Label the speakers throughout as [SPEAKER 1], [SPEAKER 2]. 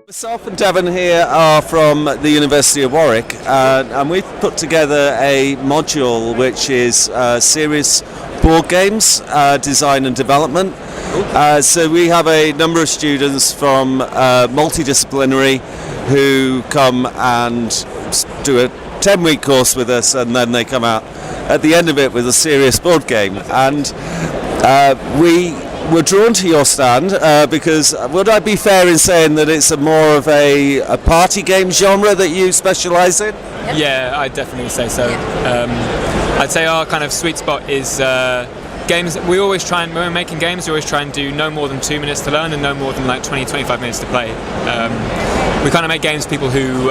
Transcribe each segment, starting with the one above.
[SPEAKER 1] Myself and Devon here are from the University of Warwick, and we've put together a module which is serious board games design and development. So we have a number of students from multidisciplinary who come and do a 10-week course with us, and then they come out at the end of it with a serious board game. And we were drawn to your stand because would I be fair in saying that it's more of a party game genre that you specialise in?
[SPEAKER 2] Yeah, I'd definitely say so. I'd say our kind of sweet spot is games. We always try and, when we're making games, we always try and do no more than 2 minutes to learn and no more than like 20-25 minutes to play. We kind of make games for people who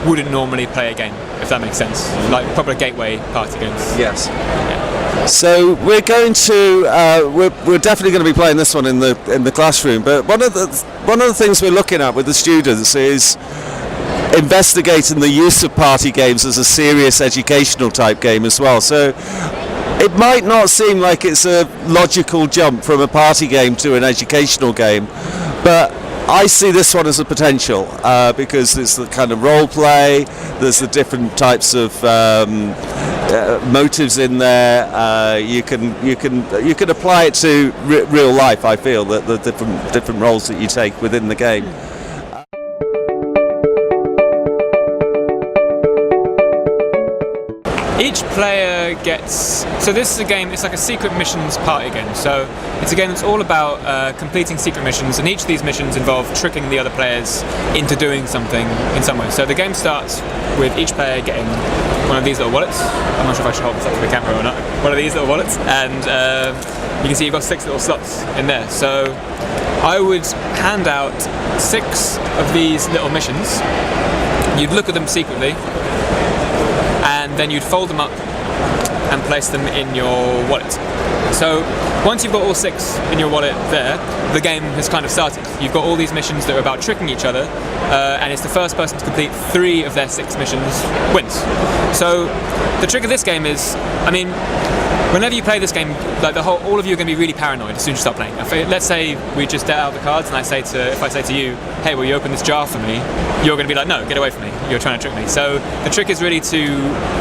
[SPEAKER 2] wouldn't normally play a game, if that makes sense, like proper gateway party games.
[SPEAKER 1] Yes.
[SPEAKER 2] Yeah.
[SPEAKER 1] So we're going to we're definitely going to be playing this one in the classroom. But one of the things we're looking at with the students is investigating the use of party games as a serious educational type game as well. So it might not seem like it's a logical jump from a party game to an educational game, but I see this one as a potential because there's the kind of role play, there's the different types of motives in there. You can apply it to real life. I feel that the different roles that you take within the game.
[SPEAKER 2] Each player gets, so this is a game, it's like a secret missions party game. So it's a game that's all about completing secret missions, and each of these missions involve tricking the other players into doing something in some way. So the game starts with each player getting one of these little wallets. I'm not sure if I should hold this up to the camera or not. One of these little wallets, and you can see you've got 6 little slots in there. So I would hand out 6 of these little missions. You'd look at them secretly, and then you'd fold them up and place them in your wallet. So once you've got all 6 in your wallet there, the game has kind of started. You've got all these missions that are about tricking each other, and it's the first person to complete 3 of their 6 missions wins. So the trick of this game is, I mean, whenever you play this game, like all of you are going to be really paranoid as soon as you start playing. Let's say we just dealt out the cards, and if I say to you, "Hey, will you open this jar for me?" You're going to be like, "No, get away from me. You're trying to trick me." So the trick is really to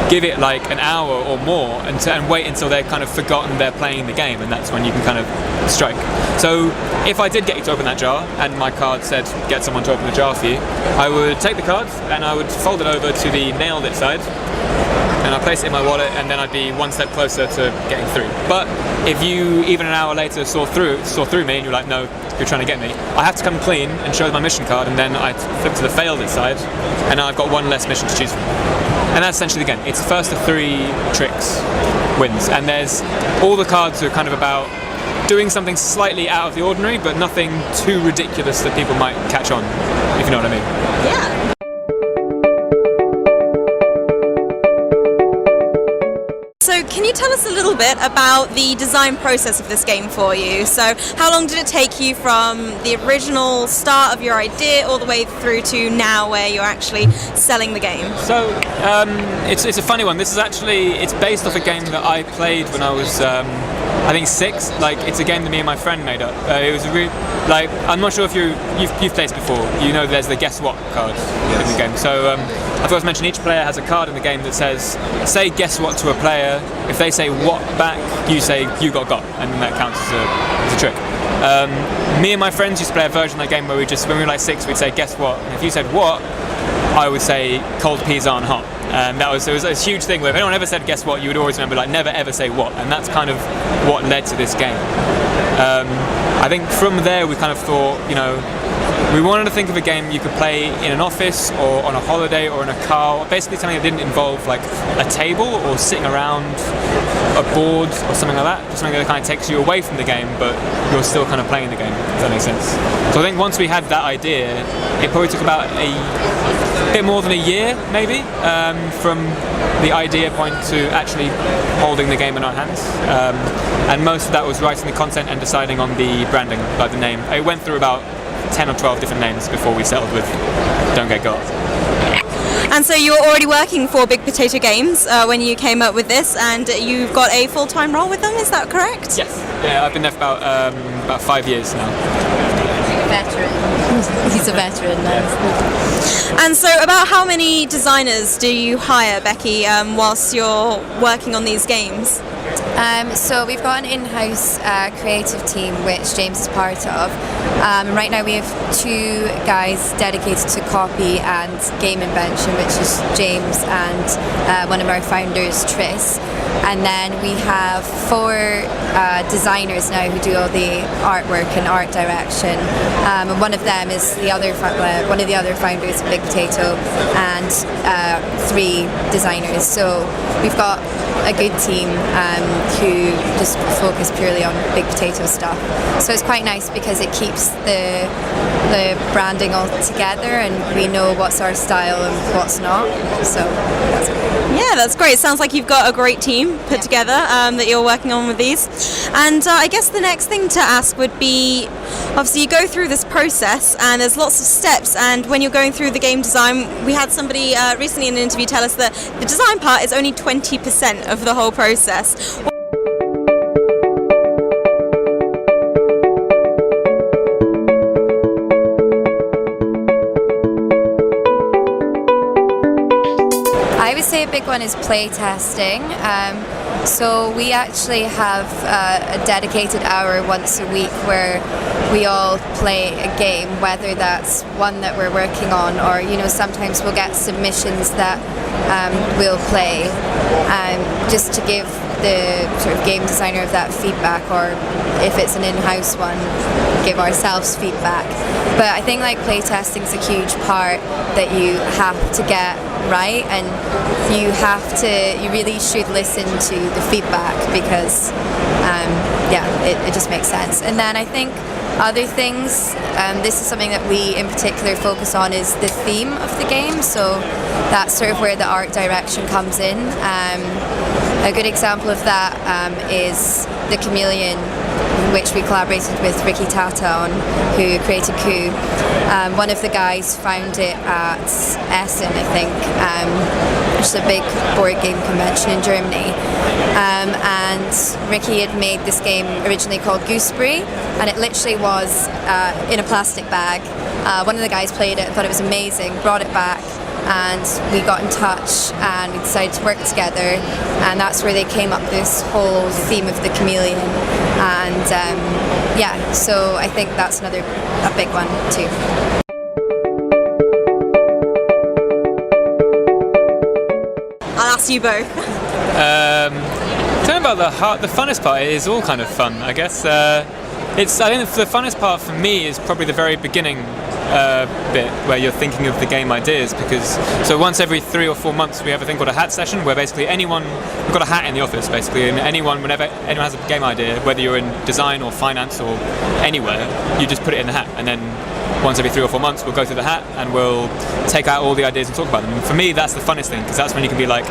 [SPEAKER 2] give it like an hour or more, and wait until they've kind of forgotten they're playing the game, and that's when you can kind of strike. So if I did get you to open that jar, and my card said, "Get someone to open the jar for you," I would take the card and I would fold it over to the nailed it side, and I'd place it in my wallet, and then I'd be one step closer to getting through. But if you, even an hour later, saw through me and you're like, "No, you're trying to get me," I have to come clean and show my mission card, and then I flip to the failed it side, and now I've got 1 less mission to choose from. And that's essentially the game. It's the first of 3 tricks wins, and there's all the cards are kind of about doing something slightly out of the ordinary, but nothing too ridiculous that people might catch on, if you know what I mean.
[SPEAKER 3] Yeah. So can you tell us a little bit about the design process of this game for you? So how long did it take you from the original start of your idea all the way through to now where you're actually selling the game?
[SPEAKER 2] So it's a funny one. This is actually, it's based off a game that I played when I was I think 6. Like, it's a game that me and my friend made up. It was a like, I'm not sure if you've played this before. You know, there's the guess what card in the game. So I first mentioned each player has a card in the game that says, say guess what to a player. If they say what back, you say you got, and then that counts as a trick. Me and my friends used to play a version of that game where when we were like 6, we'd say guess what, and if you said what, I would say cold peas aren't hot. And it was a huge thing where if anyone ever said guess what, you would always remember like never ever say what, and that's kind of what led to this game. I think from there we kind of thought, you know, we wanted to think of a game you could play in an office or on a holiday or in a car, basically something that didn't involve like a table or sitting around a board or something like that, just something that kind of takes you away from the game but you're still kind of playing the game, if that makes sense. So I think once we had that idea, it probably took about a bit more than a year maybe, from the idea point to actually holding the game in our hands, and most of that was writing the content and deciding on the branding, like the name. It went through about 10 or 12 different names before we settled with Don't Get Got.
[SPEAKER 3] And so you were already working for Big Potato Games when you came up with this, and you've got a full-time role with them, is that correct?
[SPEAKER 2] Yes. Yeah, I've been there for about 5 years now.
[SPEAKER 4] Veteran. He's a veteran now.
[SPEAKER 3] And so about how many designers do you hire, Becky, whilst you're working on these games?
[SPEAKER 4] So we've got an in-house creative team which James is part of. Right now we have 2 guys dedicated to copy and game invention, which is James and one of our founders, Tris. And then we have 4 designers now who do all the artwork and art direction. And one of them is one of the other founders of Big Potato, and 3 designers. So we've got a good team who just focus purely on Big Potato stuff. So it's quite nice because it keeps the branding all together, and we know what's our style and what's not. So that's great.
[SPEAKER 3] Yeah, that's great. Sounds like you've got a great team put together that you're working on with these. And I guess the next thing to ask would be, obviously you go through this process and there's lots of steps, and when you're going through the game design, we had somebody recently in an interview tell us that the design part is only 20% of the whole process.
[SPEAKER 4] I would say a big one is play testing. So we actually have a dedicated hour once a week where we all play a game, whether that's one that we're working on, or sometimes we'll get submissions that we'll play, just to give the sort of game designer of that feedback, or if it's an in-house one, give ourselves feedback. But I think like playtesting is a huge part that you have to get right, and you really should listen to the feedback because it just makes sense. And then I think other things, this is something that we in particular focus on, is the theme of the game. So that's sort of where the art direction comes in. A good example of that is the Chameleon, which we collaborated with Ricky Tata on, who created Coup. One of the guys found it at Essen, I think, which is a big board game convention in Germany. And Ricky had made this game originally called Gooseberry, and it literally was in a plastic bag. One of the guys played it, thought it was amazing, brought it back, and we got in touch and we decided to work together, and that's where they came up with this whole theme of the chameleon. And so I think that's a big one too.
[SPEAKER 3] I'll ask you both.
[SPEAKER 2] Talking about the funnest part is all kind of fun, I guess. I think the funnest part for me is probably the very beginning bit where you're thinking of the game ideas, because so once every 3 or 4 months we have a thing called a hat session, where basically we've got a hat in the office basically, and whenever anyone has a game idea, whether you're in design or finance or anywhere, you just put it in the hat, and then once every 3 or 4 months we'll go through the hat and we'll take out all the ideas and talk about them. And for me that's the funnest thing, because that's when you can be like,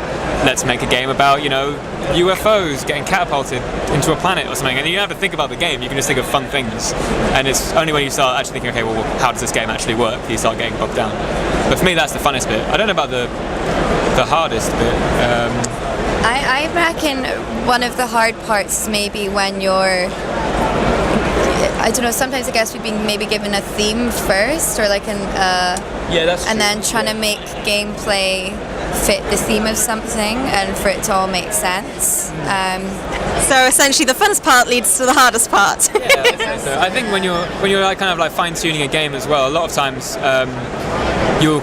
[SPEAKER 2] let's make a game about UFOs getting catapulted into a planet or something, and you don't have to think about the game, you can just think of fun things, and it's only when you start actually thinking, okay, well, how does this game actually work, you start getting bogged down. But for me that's the funnest bit. I don't know about the hardest bit.
[SPEAKER 4] I reckon one of the hard parts is maybe when you're, I don't know, sometimes I guess we've been maybe given a theme first, or like
[SPEAKER 2] that's
[SPEAKER 4] and then trying to make gameplay fit the theme of something and for it to all make sense.
[SPEAKER 3] So essentially the funnest part leads to the hardest part.
[SPEAKER 2] I think when you're like kind of like fine-tuning a game as well, a lot of times you'll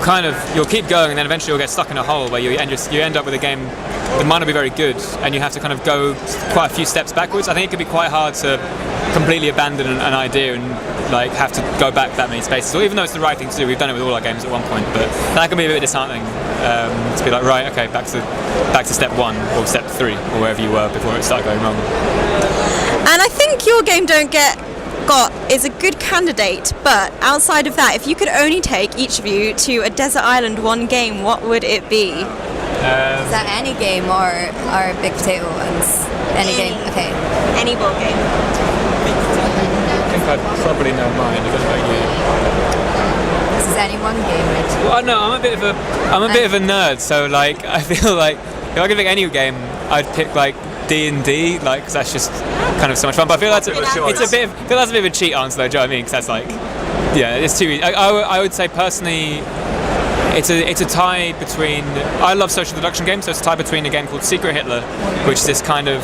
[SPEAKER 2] keep going, and then eventually you'll get stuck in a hole where you end up with a game that might not be very good, and you have to kind of go quite a few steps backwards. I think it could be quite hard to completely abandon an idea and like have to go back that many spaces. Or even though it's the right thing to do, we've done it with all our games at one point, but that can be a bit disheartening to be like, right, okay, back to step 1 or step 3 or wherever you were before it started going wrong.
[SPEAKER 3] And I think your game Don't Get Got is a good candidate, but outside of that, if you could only take each of you to a desert island one game, what would it be?
[SPEAKER 4] Is that any game or Big Potato ones? Any game? Okay.
[SPEAKER 3] Any board game.
[SPEAKER 2] I think I'd probably know mine. I don't know about you.
[SPEAKER 4] This is Is any one game original?
[SPEAKER 2] Well, no, I'm a bit of a nerd, so like I feel like if I could pick any game, I'd pick like D&D, like cause that's just kind of so much fun. But I feel that's a bit of a cheat answer, though. Do you know what I mean? Because that's like, yeah, it's too easy. I would say personally, it's a tie between. I love social deduction games, so it's a tie between a game called Secret Hitler, which is this kind of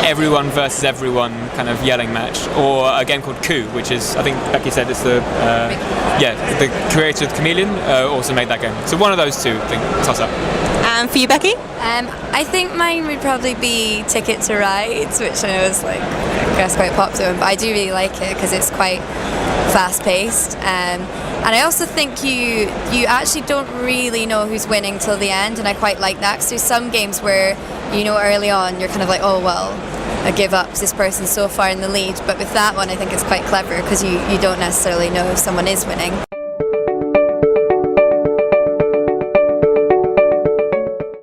[SPEAKER 2] everyone versus everyone kind of yelling match, or a game called Coup, which is, I think Becky said it's the creator of Chameleon also made that game. So one of those two, I think, toss up.
[SPEAKER 3] For you, Becky?
[SPEAKER 4] I think mine would probably be Ticket to Rides, which I know is like, I guess, quite popular, but I do really like it because it's quite fast-paced. And I also think you actually don't really know who's winning till the end, and I quite like that, because there's some games where you know early on you're kind of like, oh well, I give up because this person's so far in the lead, but with that one I think it's quite clever because you don't necessarily know if someone is winning.